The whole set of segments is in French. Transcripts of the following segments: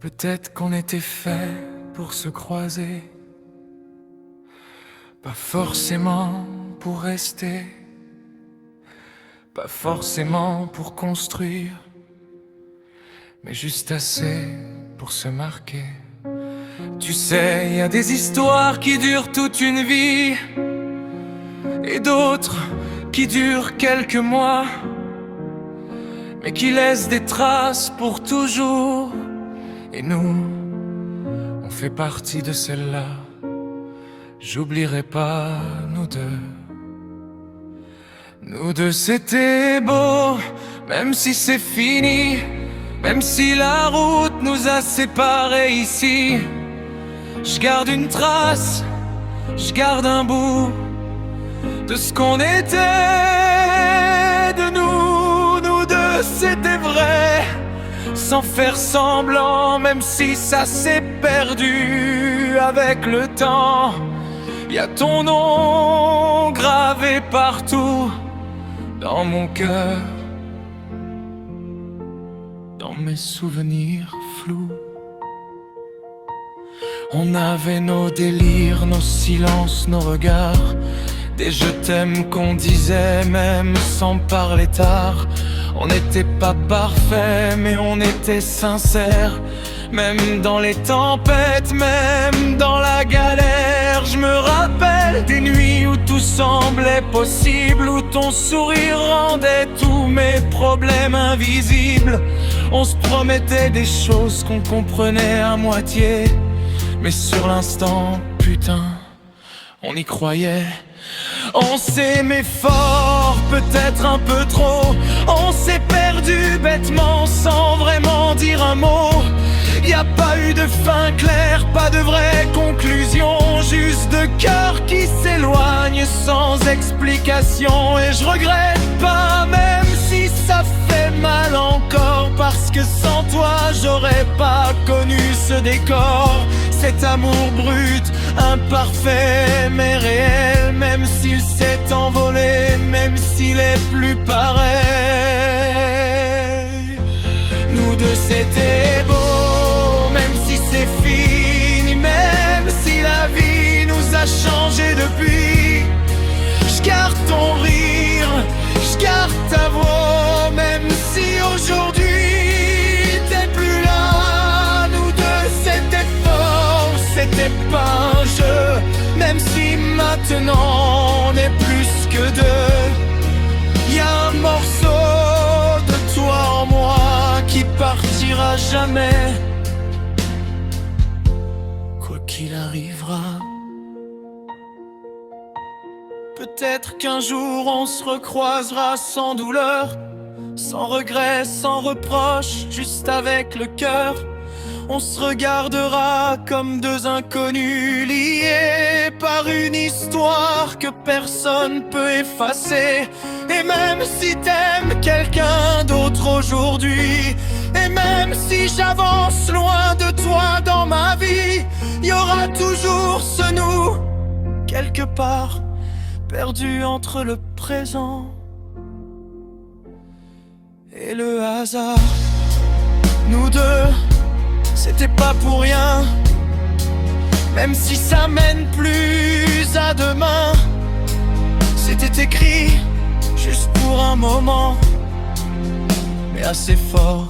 Peut-être qu'on était fait pour se croiser, pas forcément pour rester, pas forcément pour construire, mais juste assez pour se marquer. Tu sais, y a des histoires qui durent toute une vie et d'autres qui durent quelques mois, mais qui laissent des traces pour toujours. Et nous, on fait partie de celle-là. J'oublierai pas nous deux. Nous deux c'était beau, même si c'est fini, même si la route nous a séparés ici. Je garde une trace, je garde un bout de ce qu'on était, de nous. Nous deux c'était vrai, sans faire semblant, même si ça s'est perdu avec le temps. Y a ton nom gravé partout dans mon cœur, dans mes souvenirs flous. On avait nos délires, nos silences, nos regards, des je t'aime qu'on disait même sans parler tard. On n'était pas parfait, mais on était sincères. Même dans les tempêtes, même dans la galère. Je me rappelle des nuits où tout semblait possible, où ton sourire rendait tous mes problèmes invisibles. On se promettait des choses qu'on comprenait à moitié, mais sur l'instant, putain, on y croyait. On s'aimait fort, peut-être un peu trop. On s'est perdu bêtement sans vraiment dire un mot. Y a pas eu de fin claire, pas de vraie conclusion, juste de cœurs qui s'éloignent sans explication. Et je regrette pas, même si ça fait mal encore, parce que sans toi j'aurais pas connu ce décor. Cet amour brut, imparfait mais réel, même s'il s'est envolé, même s'il est plus pareil. Nous deux c'était beau, même si c'est fini, même si la vie nous a changé depuis. J'garde ton rire, j'garde ta voix, même si aujourd'hui t'es plus là. Nous deux c'était fort, c'était pas un jeu, même si maintenant on est plus que deux. Y a un morceau de toi en moi qui partira jamais, quoi qu'il arrivera. Peut-être qu'un jour on se recroisera sans douleur, sans regret, sans reproche, juste avec le cœur. On se regardera comme deux inconnus liés par une histoire que personne peut effacer. Et même si t'aimes quelqu'un d'autre aujourd'hui, et même si j'avance loin de toi dans ma vie, y aura toujours ce nous, quelque part, perdu entre le présent et le hasard. Nous deux, c'était pas pour rien, même si ça mène plus à demain. C'était écrit juste pour un moment, mais assez fort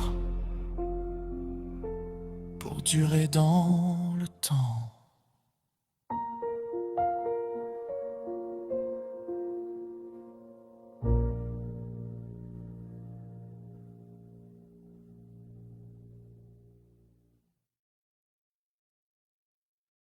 pour durer dans le temps.